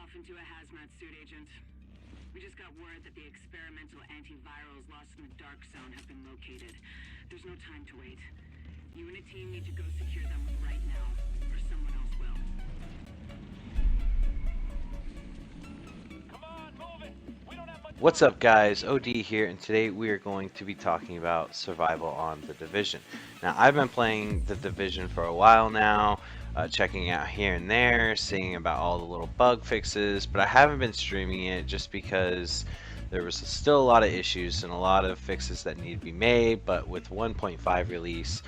yourself into a hazmat suit, Agent. We just got word that the experimental antivirals lost in the Dark Zone have been located. There's no time to wait. You and a team need to go secure them right now, or someone else will. Come on, move it! We don't have much. What's up, guys? OD here, and today we are going to be talking about survival on The Division. Now, I've been playing The Division for a while now, checking out here and there, seeing about all the little bug fixes, but I haven't been streaming it just because there was still a lot of issues and a lot of fixes that need to be made. But with 1.5 release,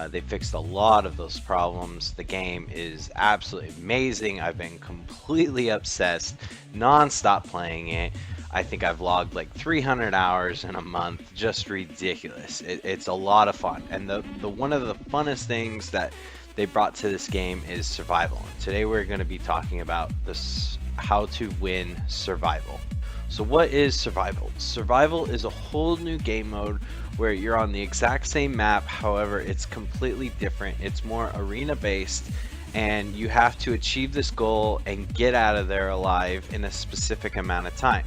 they fixed a lot of those problems. The game is absolutely amazing. I've been completely obsessed, non-stop playing it. I think I've logged like 300 hours in a month. Just ridiculous. It's a lot of fun, and the one of the funnest things that they brought to this game is survival. And today we're going to be talking about this, how to win survival. So what is survival? Survival is a whole new game mode where you're on the exact same map, however it's completely different. It's more arena based, and you have to achieve this goal and get out of there alive in a specific amount of time.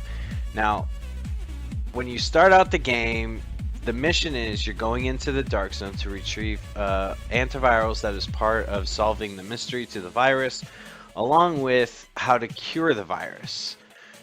Now, when you start out the game, the mission is you're going into the Dark Zone to retrieve antivirals that is part of solving the mystery to the virus, along with how to cure the virus.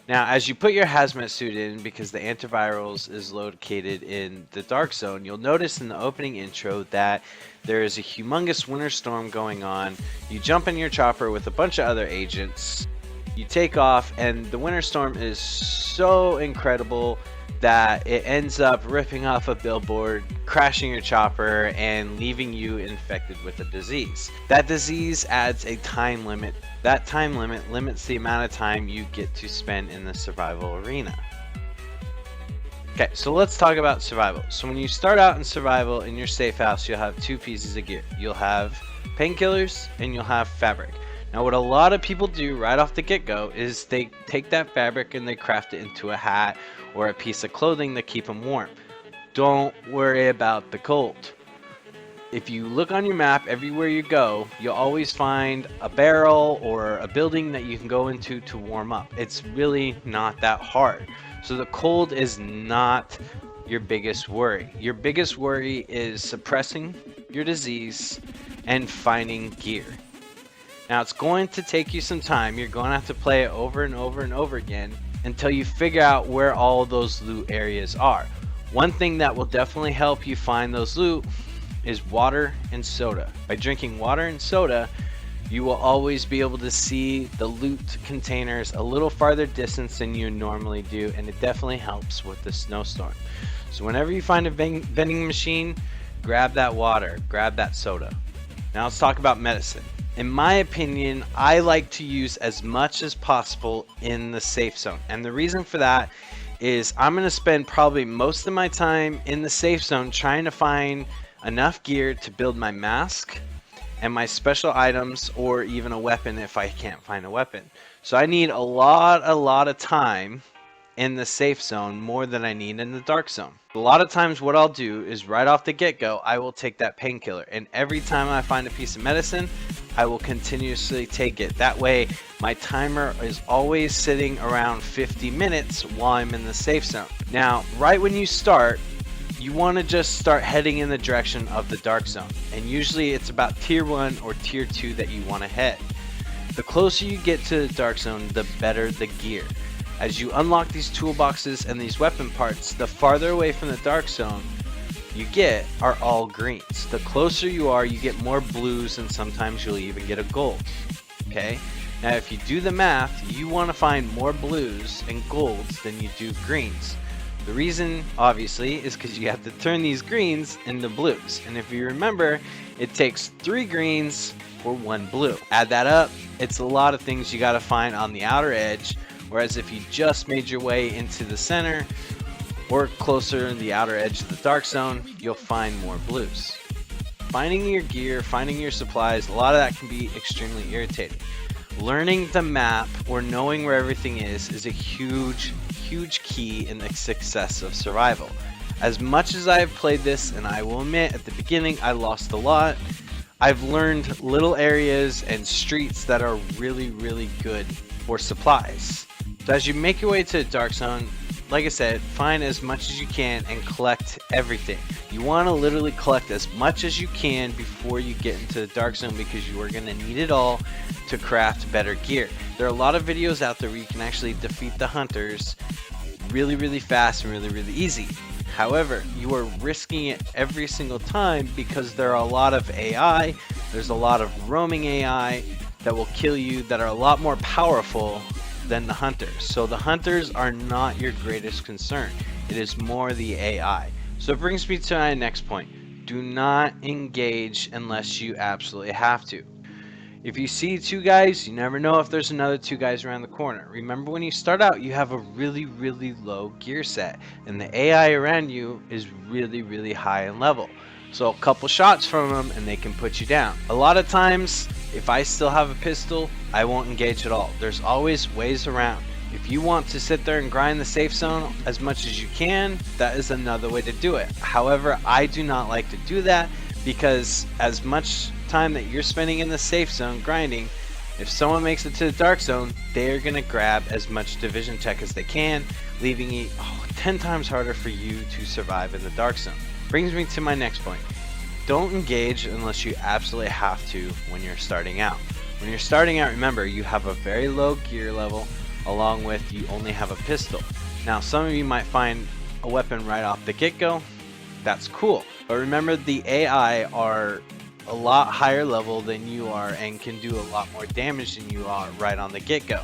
Now, as you put your hazmat suit in, because the antivirals is located in the Dark Zone, you'll notice in the opening intro that there is a humongous winter storm going on. You jump in your chopper with a bunch of other agents, you take off, and the winter storm is so incredible that it ends up ripping off a billboard, crashing your chopper, and leaving you infected with a disease. That disease adds a time limit. That time limit limits the amount of time you get to spend in the survival arena. Okay, so let's talk about survival. So when you start out in survival in your safe house, you'll have two pieces of gear. You'll have painkillers and you'll have fabric. Now, what a lot of people do right off the get-go is they take that fabric and they craft it into a hat or a piece of clothing to keep them warm. Don't worry about the cold. If you look on your map, everywhere you go, you'll always find a barrel or a building that you can go into to warm up. It's really not that hard. So the cold is not your biggest worry. Your biggest worry is suppressing your disease and finding gear. Now, it's going to take you some time. You're going to have to play it over and over and over again until you figure out where all those loot areas are. One thing that will definitely help you find those loot is water and soda. By drinking water and soda, you will always be able to see the loot containers a little farther distance than you normally do, and it definitely helps with the snowstorm. So whenever you find a vending machine, grab that water, grab that soda. Now let's talk about medicine. In my opinion, I like to use as much as possible in the safe zone. And the reason for that is I'm going to spend probably most of my time in the safe zone trying to find enough gear to build my mask and my special items, or even a weapon if I can't find a weapon. So I need a lot of time in the safe zone, more than I need in the dark zone. A lot of times what I'll do is right off the get-go, I will take that painkiller, and every time I find a piece of medicine, I will continuously take it. That way my timer is always sitting around 50 minutes while I'm in the safe zone. Now, right when you start, you want to just start heading in the direction of the dark zone, and usually it's about tier 1 or tier 2 that you want to head. The closer you get to the dark zone, the better the gear. As you unlock these toolboxes and these weapon parts, the farther away from the dark zone you get are all greens. The closer you are, you get more blues, and sometimes you'll even get a gold. Okay? Now, if you do the math, you want to find more blues and golds than you do greens. The reason, obviously, is because you have to turn these greens into blues. And if you remember, it takes 3 greens for 1 blue. Add that up, it's a lot of things you got to find on the outer edge. Whereas if you just made your way into the center or closer in the outer edge of the dark zone, you'll find more blues. Finding your gear, finding your supplies, a lot of that can be extremely irritating. Learning the map or knowing where everything is a huge key in the success of survival. As much as I've played this, and I will admit at the beginning I lost a lot, I've learned little areas and streets that are really good for supplies. So as you make your way to the dark zone, like I said, find as much as you can and collect everything. You want to literally collect as much as you can before you get into the dark zone, because you are going to need it all to craft better gear. There are a lot of videos out there where you can actually defeat the hunters really fast and really easy. However, you are risking it every single time because there are a lot of AI, there's a lot of roaming AI that will kill you that are a lot more powerful than the hunters. So the hunters are not your greatest concern. It is more the AI. So it brings me to my next point. Do not engage unless you absolutely have to. If you see two guys, you never know if there's another two guys around the corner. Remember, when you start out, you have a really low gear set, and the AI around you is really high in level. So a couple shots from them and they can put you down. A lot of times, if I still have a pistol, I won't engage at all. There's always ways around. If you want to sit there and grind the safe zone as much as you can, that is another way to do it. However, I do not like to do that, because as much time that you're spending in the safe zone grinding, if someone makes it to the dark zone, they're going to grab as much division tech as they can, leaving it 10 times harder for you to survive in the dark zone. Brings me to my next point. Don't engage unless you absolutely have to when you're starting out. When you're starting out, remember, you have a very low gear level, along with you only have a pistol. Now, some of you might find a weapon right off the get-go. That's cool. But remember, the AI are a lot higher level than you are and can do a lot more damage than you are right on the get-go.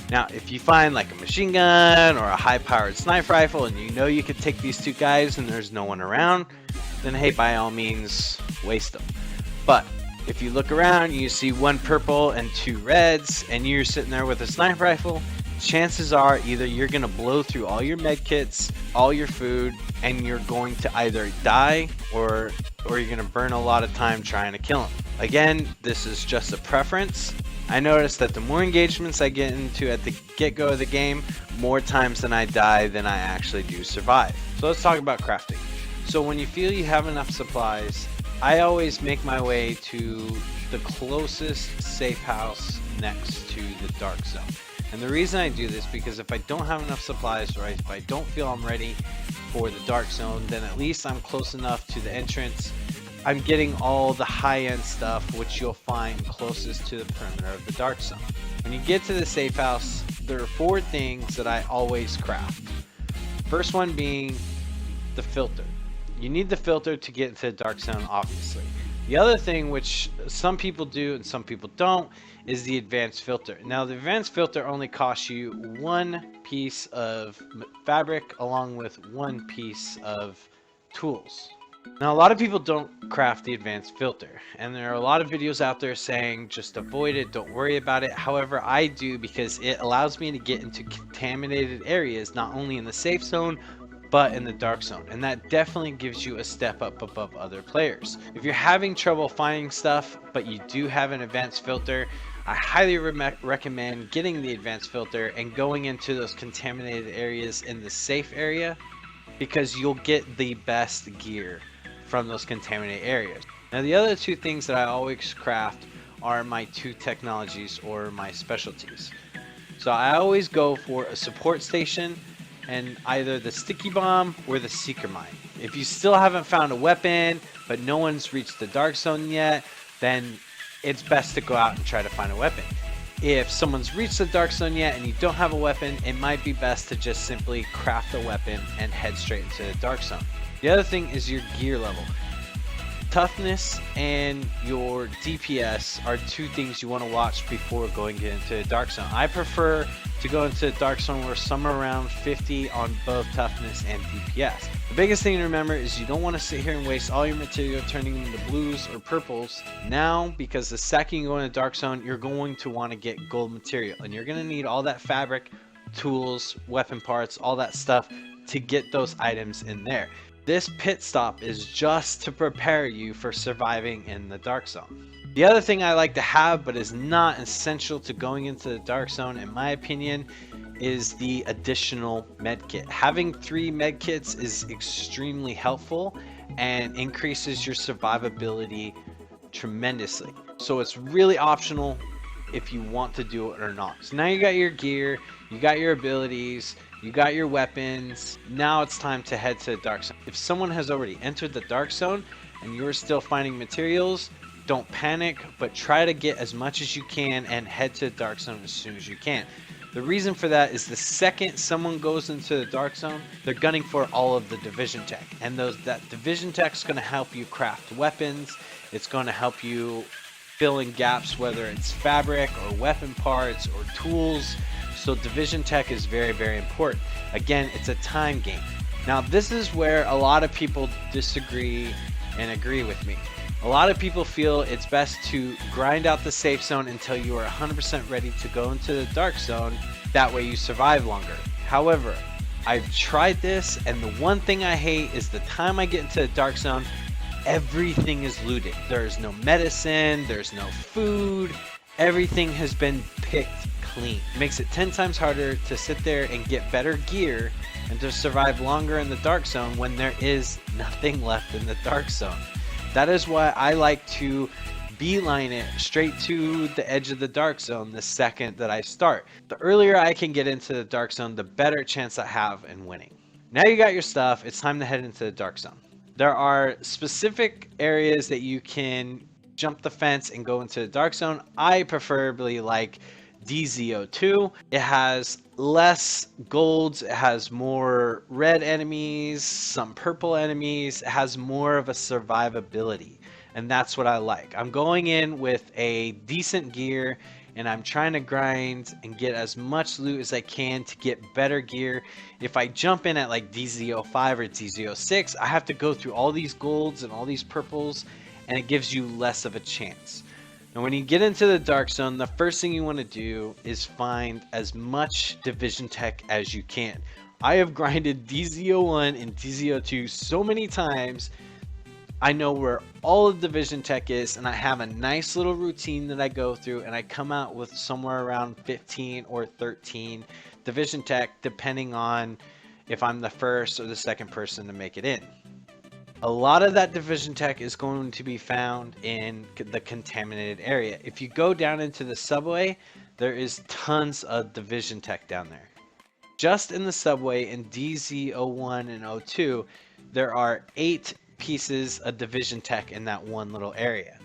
Now, if you find like a machine gun or a high-powered sniper rifle and you know you could take these two guys and there's no one around, then hey, by all means, waste them. But if you look around and you see one purple and two reds and you're sitting there with a sniper rifle, chances are either you're going to blow through all your med kits, all your food, and you're going to either die or you're going to burn a lot of time trying to kill them. Again, this is just a preference. I noticed that the more engagements I get into at the get-go of the game, more times than I die than I actually do survive. So let's talk about crafting. So when you feel you have enough supplies, I always make my way to the closest safe house next to the dark zone. And the reason I do this, because if I don't have enough supplies, or if I don't feel I'm ready for the dark zone, then at least I'm close enough to the entrance. I'm getting all the high-end stuff, which you'll find closest to the perimeter of the dark zone. When you get to the safe house, there are 4 things that I always craft. First one being the filter. You need the filter to get into the dark zone, obviously. The other thing, which some people do and some people don't, is the advanced filter. Now, the advanced filter only costs you 1 piece of fabric along with 1 piece of tools. Now, a lot of people don't craft the advanced filter, and there are a lot of videos out there saying just avoid it, don't worry about it. However, I do, because it allows me to get into contaminated areas, not only in the safe zone, but in the dark zone, and that definitely gives you a step up above other players. If you're having trouble finding stuff, but you do have an advanced filter, I highly recommend getting the advanced filter and going into those contaminated areas in the safe area, because you'll get the best gear from those contaminated areas. Now, the other 2 things that I always craft are my 2 technologies, or my specialties. So I always go for a support station and either the sticky bomb or the seeker mine. If you still haven't found a weapon, but no one's reached the dark zone yet, then it's best to go out and try to find a weapon. If someone's reached the dark zone yet and you don't have a weapon, it might be best to just simply craft a weapon and head straight into the dark zone. The other thing is your gear level. Toughness and your DPS are 2 things you want to watch before going into the dark zone. I prefer to go into the dark zone where somewhere around 50 on both toughness and DPS. The biggest thing to remember is you don't want to sit here and waste all your material turning them into blues or purples now, because the second you go in the dark zone, you're going to want to get gold material, and you're going to need all that fabric, tools, weapon parts, all that stuff to get those items in there. This pit stop is just to prepare you for surviving in the dark zone. The other thing I like to have, but is not essential to going into the dark zone in my opinion, is the additional medkit. Having 3 medkits is extremely helpful and increases your survivability tremendously. So it's really optional. if you want to do it or not. So now you got your gear, you got your abilities, you got your weapons. Now it's time to head to the Dark Zone. If someone has already entered the Dark Zone and you're still finding materials, don't panic, but try to get as much as you can and head to the Dark Zone as soon as you can. The reason for that is the second someone goes into the Dark Zone, they're gunning for all of the division tech. And that division tech is going to help you craft weapons. It's going to help you fill in gaps, whether it's fabric or weapon parts or tools. So division tech is very, very important. Again, it's a time game. Now, this is where a lot of people disagree and agree with me. A lot of people feel it's best to grind out the safe zone until you are 100% ready to go into the Dark Zone. That way you survive longer. However, I've tried this, and the one thing I hate is the time I get into the Dark Zone, everything is looted. There's no medicine, there's no food, everything has been picked clean. It makes it 10 times harder to sit there and get better gear and to survive longer in the Dark Zone when there is nothing left in the Dark Zone. That is why I like to beeline it straight to the edge of the Dark Zone the second that I start. The earlier I can get into the Dark Zone, the better chance I have in winning. Now you got your stuff, it's time to head into the Dark Zone. There are specific areas that you can jump the fence and go into the Dark Zone. I preferably like DZO2. It has less golds, it has more red enemies, some purple enemies, it has more of a survivability, and that's what I like. I'm going in with a decent gear and I'm trying to grind and get as much loot as I can to get better gear. If I jump in at like DZO5 or DZO6, I have to go through all these golds and all these purples, and it gives you less of a chance. Now, when you get into the Dark Zone, the first thing you want to do is find as much division tech as you can. I have grinded DZO1 and DZO2 so many times, I know where all the division tech is, and I have a nice little routine that I go through, and I come out with somewhere around 15 or 13 division tech, depending on if I'm the first or the second person to make it in. A lot of that division tech is going to be found in the contaminated area. If you go down into the subway, there is tons of division tech down there. Just in the subway in DZ01 and 02, there are 8 pieces of division tech in that one little area.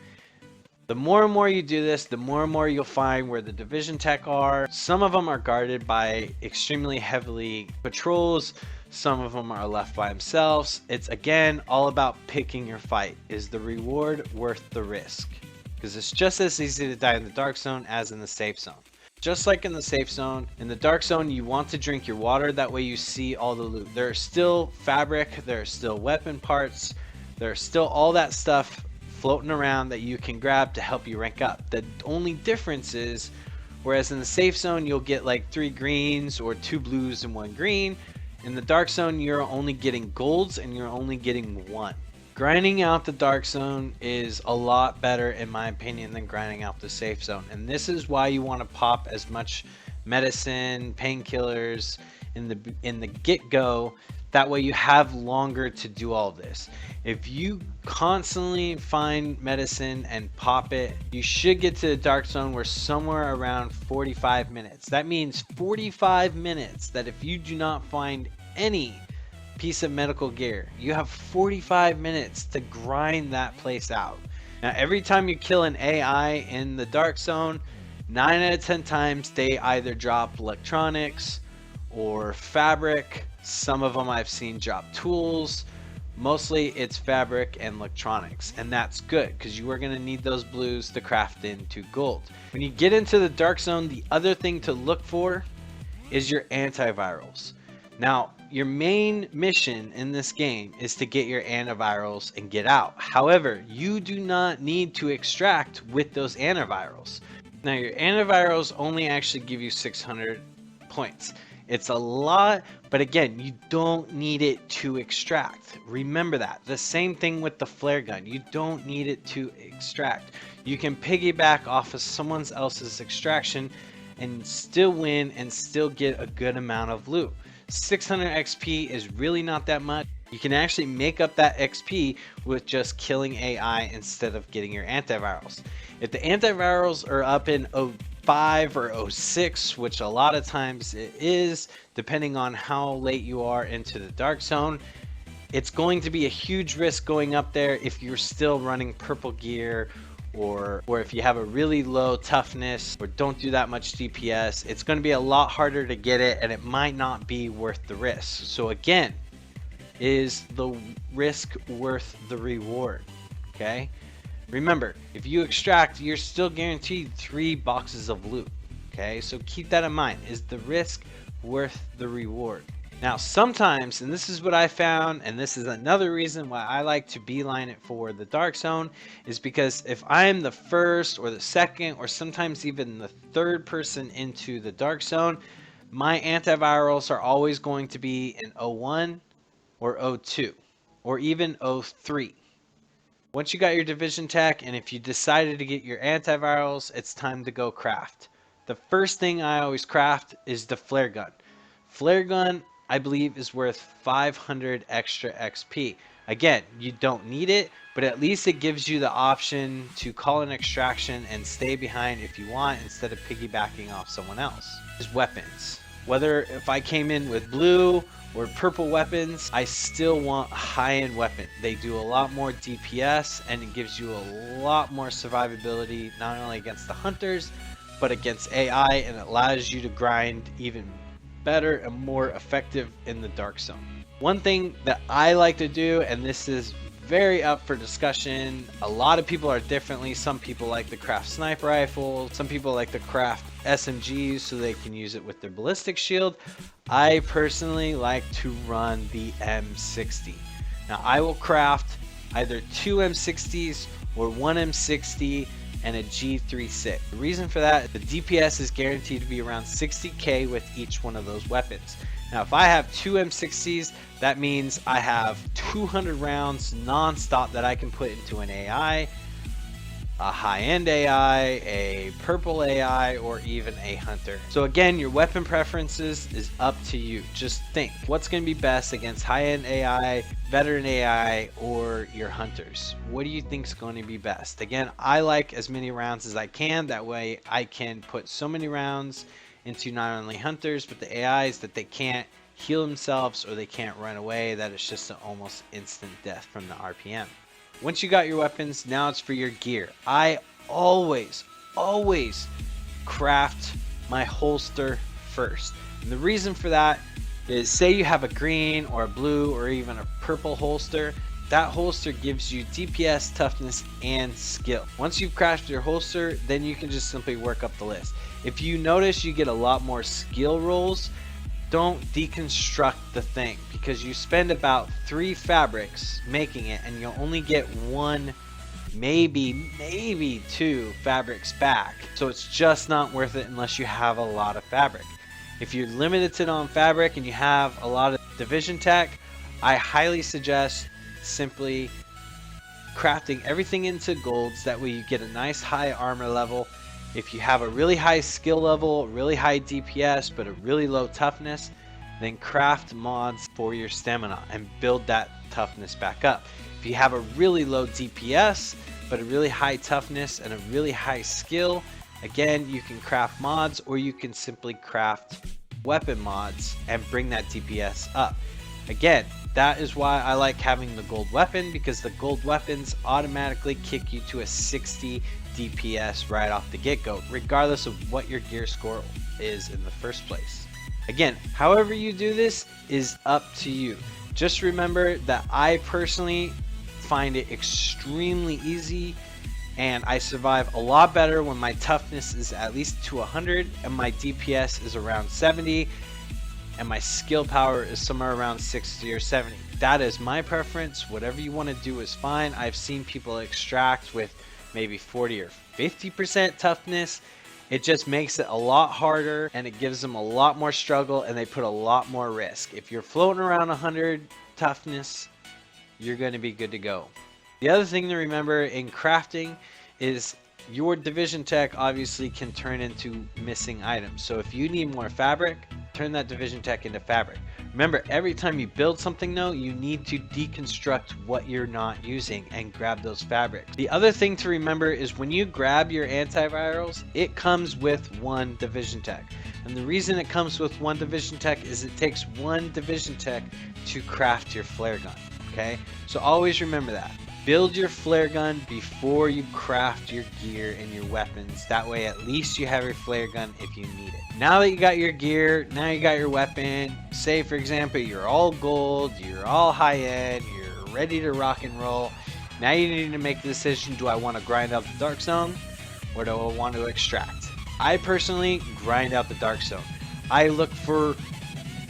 The more and more you do this, the more and more you'll find where the division tech are. Some of them are guarded by extremely heavily patrols. Some of them are left by themselves. It's again all about picking your fight. Is the reward worth the risk? Because it's just as easy to die in the Dark Zone as in the safe zone. Just like in the safe zone, in the Dark Zone you want to drink your water, that way you see all the loot. There are still fabric, there are still weapon parts, there's still all that stuff floating around that you can grab to help you rank up. The only difference is, whereas in the safe zone you'll get like 3 greens or 2 blues and 1 green, in the Dark Zone you're only getting golds and you're only getting 1. Grinding out the Dark Zone is a lot better in my opinion than grinding out the safe zone, and this is why you want to pop as much medicine, painkillers in the get-go. That way you have longer to do all this. If you constantly find medicine and pop it, you should get to the Dark Zone where somewhere around 45 minutes. That means 45 minutes that if you do not find any piece of medical gear, you have 45 minutes to grind that place out. Now, every time you kill an AI in the Dark Zone, 9 out of 10 times they either drop electronics or fabric. Some of them I've seen drop tools. Mostly it's fabric and electronics, and that's good because you are going to need those blues to craft into gold. When you get into the Dark Zone, the other thing to look for is your antivirals. Now, your main mission in this game is to get your antivirals and get out. However, you do not need to extract with those antivirals. Now, your antivirals only actually give you 600 points. It's a lot, but again, you don't need it to extract. Remember that. The same thing with the flare gun. You don't need it to extract. You can piggyback off of someone else's extraction and still win and still get a good amount of loot. 600 XP is really not that much. You can actually make up that XP with just killing AI instead of getting your antivirals. If the antivirals are up in 05 or 06, which a lot of times it is, depending on how late you are into the dark zone, it's going to be a huge risk going up there if you're still running purple gear, or if you have a really low toughness or don't do that much DPS. It's going to be a lot harder to get it, and it might not be worth the risk. So again, is the risk worth the reward? Okay, remember, if you extract, you're still guaranteed 3 boxes of loot. Okay, so keep that in mind. Is the risk worth the reward? Now sometimes, and this is what I found, and this is another reason why I like to beeline it for the dark zone, is because if I'm the first or the second or sometimes even the third person into the dark zone, my antivirals are always going to be in 01 or 02 or even 03. Once you got your division tech, and if you decided to get your antivirals, it's time to go craft. The first thing I always craft is the flare gun. Flare gun, I believe, is worth 500 extra XP. Again, you don't need it, but at least it gives you the option to call an extraction and stay behind if you want, instead of piggybacking off someone else. Is weapons. Whether if I came in with blue or purple weapons, I still want a high-end weapon. They do a lot more DPS, and it gives you a lot more survivability, not only against the hunters, but against AI, and it allows you to grind even better and more effective in the dark zone. One thing that I like to do, and this is very up for discussion, a lot of people are differently. Some people like to craft sniper rifles, some people like to craft SMGs so they can use it with their ballistic shield. I personally like to run the M60. Now I will craft either 2 M60s or 1 M60 and a G36. The reason for that, the DPS is guaranteed to be around 60k with each one of those weapons. Now if I have 2 M60s, that means I have 200 rounds non-stop that I can put into an AI, a high-end AI, a purple AI, or even a hunter. So again, your weapon preferences is up to you. Just think, what's going to be best against high-end AI, veteran AI, or your hunters? What do you think is going to be best? Again, I like as many rounds as I can. That way I can put so many rounds into not only hunters, but the AIs that they can't heal themselves or they can't run away, that it's just an almost instant death from the RPM. Once you got your weapons, now it's for your gear. I always craft my holster first. And the reason for that is, say you have a green or a blue or even a purple holster, that holster gives you DPS, toughness, and skill. Once you've crafted your holster, then you can just simply work up the list. If you notice you get a lot more skill rolls, don't deconstruct the thing, because you spend about 3 fabrics making it and you'll only get 1, maybe 2 fabrics back. So it's just not worth it unless you have a lot of fabric. If you're limited on fabric and you have a lot of division tech, I highly suggest simply crafting everything into golds. That way you get a nice high armor level. If you have a really high skill level, really high DPS, but a really low toughness, then craft mods for your stamina and build that toughness back up. If you have a really low DPS, but a really high toughness and a really high skill, again, you can craft mods, or you can simply craft weapon mods and bring that DPS up. Again, that is why I like having the gold weapon, because the gold weapons automatically kick you to a 60 DPS right off the get-go, regardless of what your gear score is in the first place. Again, however you do this is up to you. Just remember that I personally find it extremely easy, and I survive a lot better when my toughness is at least to 100 and my DPS is around 70 and my skill power is somewhere around 60 or 70. That is my preference. Whatever you want to do is fine. I've seen people extract with maybe 40 or 50% toughness. It just makes it a lot harder, and it gives them a lot more struggle, and they put a lot more risk. If you're floating around 100 toughness, you're going to be good to go. The other thing to remember in crafting is your division tech obviously can turn into missing items. So if you need more fabric, turn that division tech into fabric. Remember, every time you build something though, you need to deconstruct what you're not using and grab those fabrics. The other thing to remember is when you grab your antivirals, it comes with 1 division tech. And the reason it comes with 1 division tech is it takes 1 division tech to craft your flare gun, okay? So always remember that. Build your flare gun before you craft your gear and your weapons. That way at least you have your flare gun if you need it. Now that you got your gear, now you got your weapon, say for example you're all gold, you're all high end, you're ready to rock and roll. Now you need to make the decision, do I want to grind out the dark zone or do I want to extract? I personally grind out the dark zone. I look for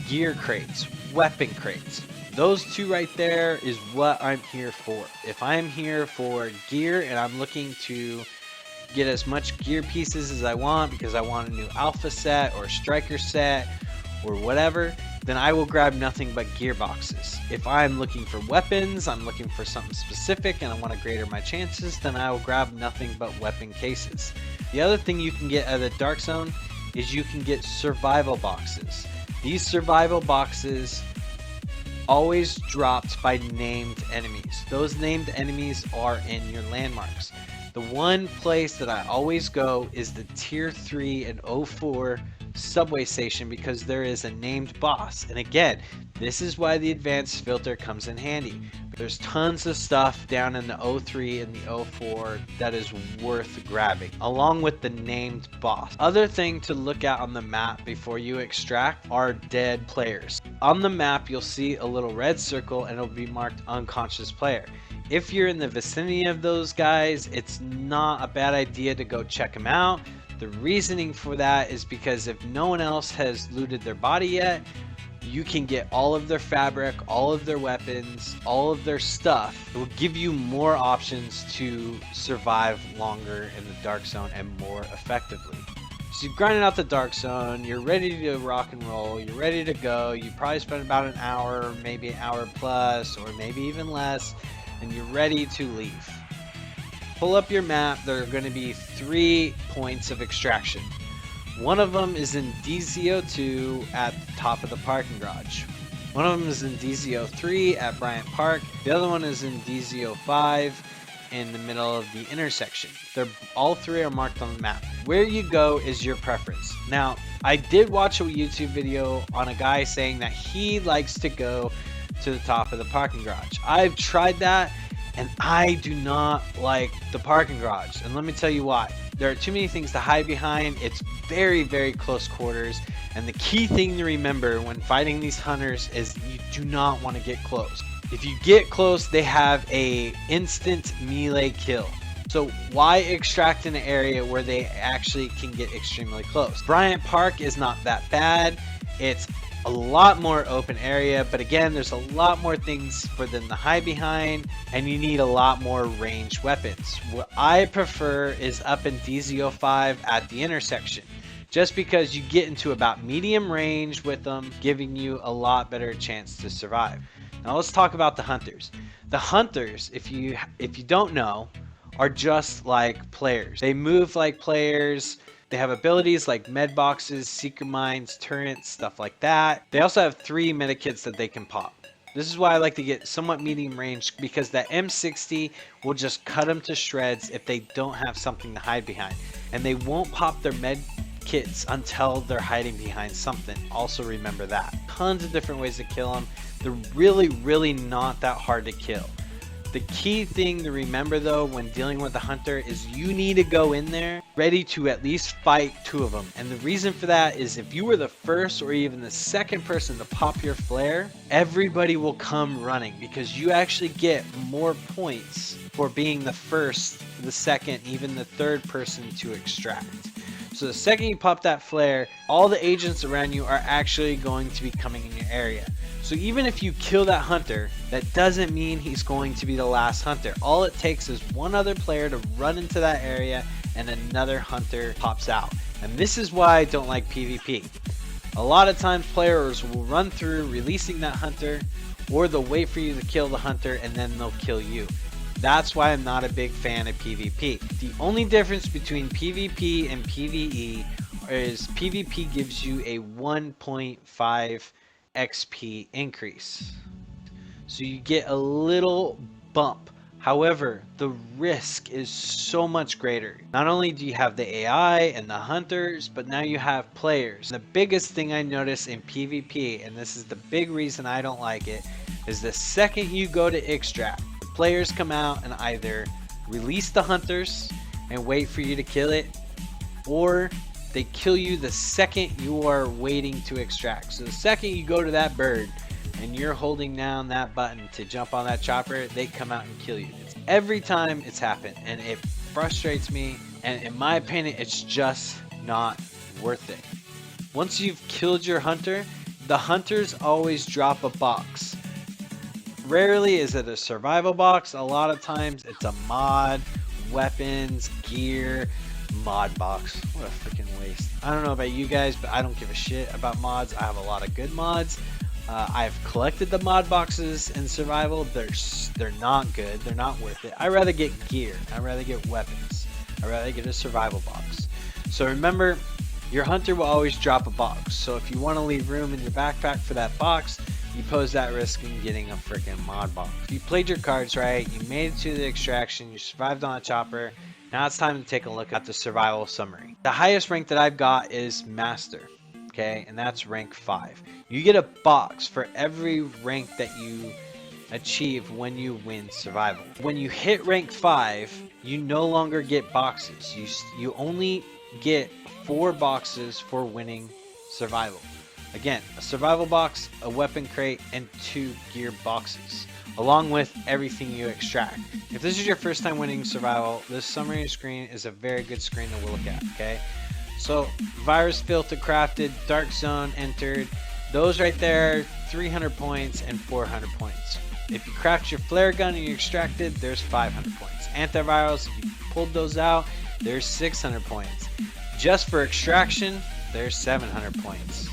gear crates, weapon crates. Those 2 right there is what I'm here for. If I'm here for gear and I'm looking to get as much gear pieces as I want because I want a new alpha set or striker set or whatever, then I will grab nothing but gear boxes. If I'm looking for weapons, I'm looking for something specific and I want to greater my chances, then I will grab nothing but weapon cases. The other thing you can get out of the dark zone is you can get survival boxes. These survival boxes always dropped by named enemies. Those named enemies are in your landmarks. The one place that I always go is the tier 3 and 04 subway station because there is a named boss. And again, this is why the advanced filter comes in handy. There's tons of stuff down in the 03 and the 04 that is worth grabbing, along with the named boss. Other thing to look at on the map before you extract are dead players. On the map, you'll see a little red circle and it'll be marked unconscious player. If you're in the vicinity of those guys, it's not a bad idea to go check them out. The reasoning for that is because if no one else has looted their body yet, you can get all of their fabric, all of their weapons, all of their stuff. It will give you more options to survive longer in the dark zone and more effectively. So you've grinded out the dark zone, you're ready to rock and roll, you're ready to go. You probably spent about an hour, maybe an hour plus, or maybe even less, and you're ready to leave. Pull up your map. There are going to be 3 points of extraction. One of them is in DZ02 at the top of the parking garage. One of them is in DZ03 at Bryant Park. The other one is in DZ05 in the middle of the intersection. All 3 are marked on the map. Where you go is your preference. Now, I did watch a YouTube video on a guy saying that he likes to go to the top of the parking garage. I've tried that and I do not like the parking garage, and let me tell you why. There are too many things to hide behind. It's very, very close quarters, and the key thing to remember when fighting these hunters is you do not want to get close. If you get close, they have a instant melee kill. So why extract in an area where they actually can get extremely close? Bryant Park is not that bad. It's a lot more open area, but again, there's a lot more things for them to hide behind, and you need a lot more ranged weapons. What I prefer is up in DZ05 at the intersection, just because you get into about medium range with them, giving you a lot better chance to survive. Now let's talk about the hunters. The hunters, if you don't know, are just like players. They move like players. They have abilities like med boxes, secret mines, turrets, stuff like that. They also have 3 medikits that they can pop. This is why I like to get somewhat medium range, because that M60 will just cut them to shreds if they don't have something to hide behind. And they won't pop their med kits until they're hiding behind something. Also remember that. Tons of different ways to kill them. They're really, really not that hard to kill. The key thing to remember though when dealing with a hunter is you need to go in there ready to at least fight 2 of them. And the reason for that is if you were the first or even the second person to pop your flare, everybody will come running because you actually get more points for being the first, the second, even the third person to extract. So the second you pop that flare, all the agents around you are actually going to be coming in your area. So even if you kill that hunter, that doesn't mean he's going to be the last hunter. All it takes is one other player to run into that area and another hunter pops out. And this is why I don't like PvP. A lot of times players will run through releasing that hunter, or they'll wait for you to kill the hunter and then they'll kill you. That's why I'm not a big fan of PvP. The only difference between PvP and PvE is PvP gives you a 1.5 XP increase. So you get a little bump. However, the risk is so much greater. Not only do you have the AI and the hunters, but now you have players. The biggest thing I notice in PvP, and this is the big reason I don't like it, is the second you go to extract, the players come out and either release the hunters and wait for you to kill it, or they kill you the second you are waiting to extract. So the second you go to that bird and you're holding down that button to jump on that chopper, they come out and kill you. Every time it's happened, and it frustrates me, and in my opinion, it's just not worth it. Once you've killed your hunter, the hunters always drop a box. Rarely is it a survival box. A lot of times it's a mod, weapons, gear, mod box. What a freaking waste. I don't know about you guys, but I don't give a shit about mods. I have a lot of good mods. I've collected the mod boxes in survival. They're not good. They're not worth it. I'd rather get gear. I'd rather get weapons. I'd rather get a survival box. So remember, your hunter will always drop a box. So if you want to leave room in your backpack for that box, you pose that risk in getting a freaking mod box. If you played your cards right, you made it to the extraction, you survived on a chopper, now it's time to take a look at the survival summary. The highest rank that I've got is Master. Okay, and that's rank 5. You get a box for every rank that you achieve when you win survival. When you hit rank 5, you no longer get boxes. You only get 4 boxes for winning survival. Again, a survival box, a weapon crate, and 2 gear boxes, along with everything you extract. If this is your first time winning survival, this summary screen is a very good screen to look at, okay? So, virus filter crafted, dark zone entered, those right there, 300 points and 400 points. If you craft your flare gun and you extracted, there's 500 points. Antivirals, if you pulled those out, there's 600 points. Just for extraction, there's 700 points.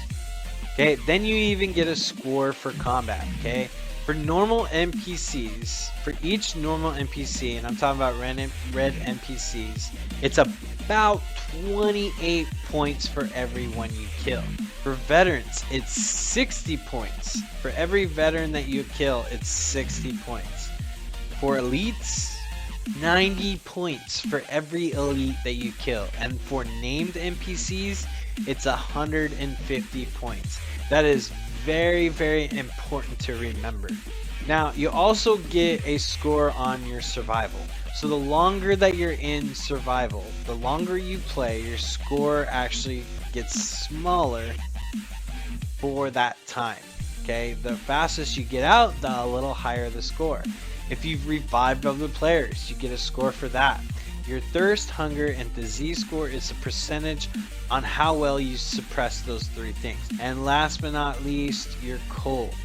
Okay, then you even get a score for combat, okay? For normal NPCs, for each normal NPC, and I'm talking about red NPCs, it's about 28 points for every one you kill. For veterans, it's 60 points. For every veteran that you kill, it's 60 points. For elites, 90 points for every elite that you kill. And for named NPCs, it's 150 points. That is very, very important to remember. Now, you also get a score on your survival. So the longer that you're in survival, the longer you play, your score actually gets smaller for that time. Okay, the fastest you get out, the little higher the score. If you've revived other players, you get a score for that. Your thirst, hunger, and disease score is a percentage on how well you suppress those 3 things. And last but not least, your cold.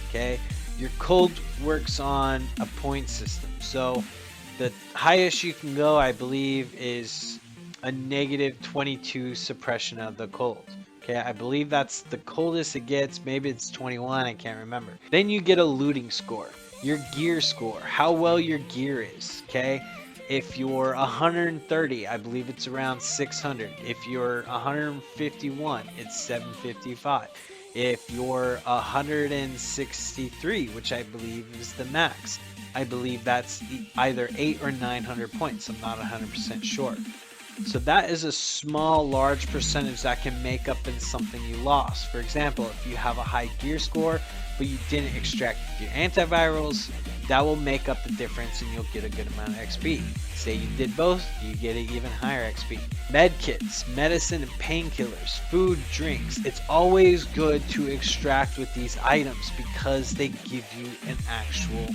Okay, your cold works on a point system. So the highest you can go, I believe, is a negative 22 suppression of the cold. Okay, I believe that's the coldest it gets. Maybe it's 21, I can't remember. Then you get a looting score, your gear score, how well your gear is. Okay, if you're 130, I believe it's around 600. If you're 151, it's 755. If you're 163, which I believe is the max, I believe that's either 800 or 900 points. I'm not 100% sure. So that is a small, large percentage that can make up in something you lost. For example, if you have a high gear score, but you didn't extract your antivirals, that will make up the difference and you'll get a good amount of XP. Say you did both, you get an even higher XP. Med kits, medicine and painkillers, food, drinks. It's always good to extract with these items because they give you an actual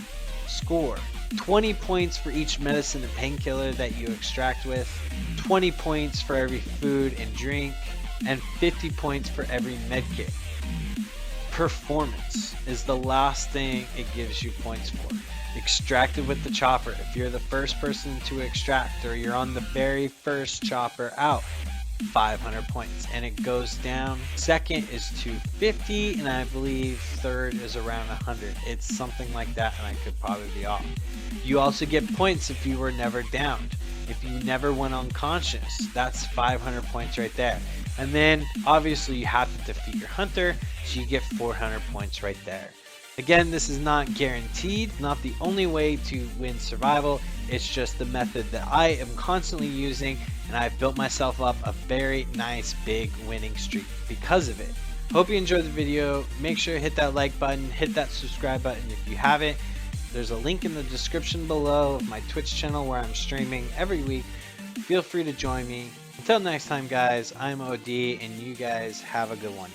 score. 20 points for each medicine and painkiller that you extract with, 20 points for every food and drink, and 50 points for every medkit. Performance is the last thing it gives you points for. Extracted with the chopper. If you're the first person to extract or you're on the very first chopper out, 500 points, and it goes down. Second is 250, and I believe third is around 100. It's something like that, and I could probably be off. You also get points if you were never downed. If you never went unconscious, that's 500 points right there. And then obviously you have to defeat your hunter, so you get 400 points right there. Again, this is not guaranteed, not the only way to win survival. It's just the method that I am constantly using, and I've built myself up a very nice big winning streak because of it. Hope you enjoyed the video. Make sure to hit that like button, hit that subscribe button if you haven't. There's a link in the description below of my Twitch channel where I'm streaming every week. Feel free to join me. Until next time, guys, I'm OD, and you guys have a good one.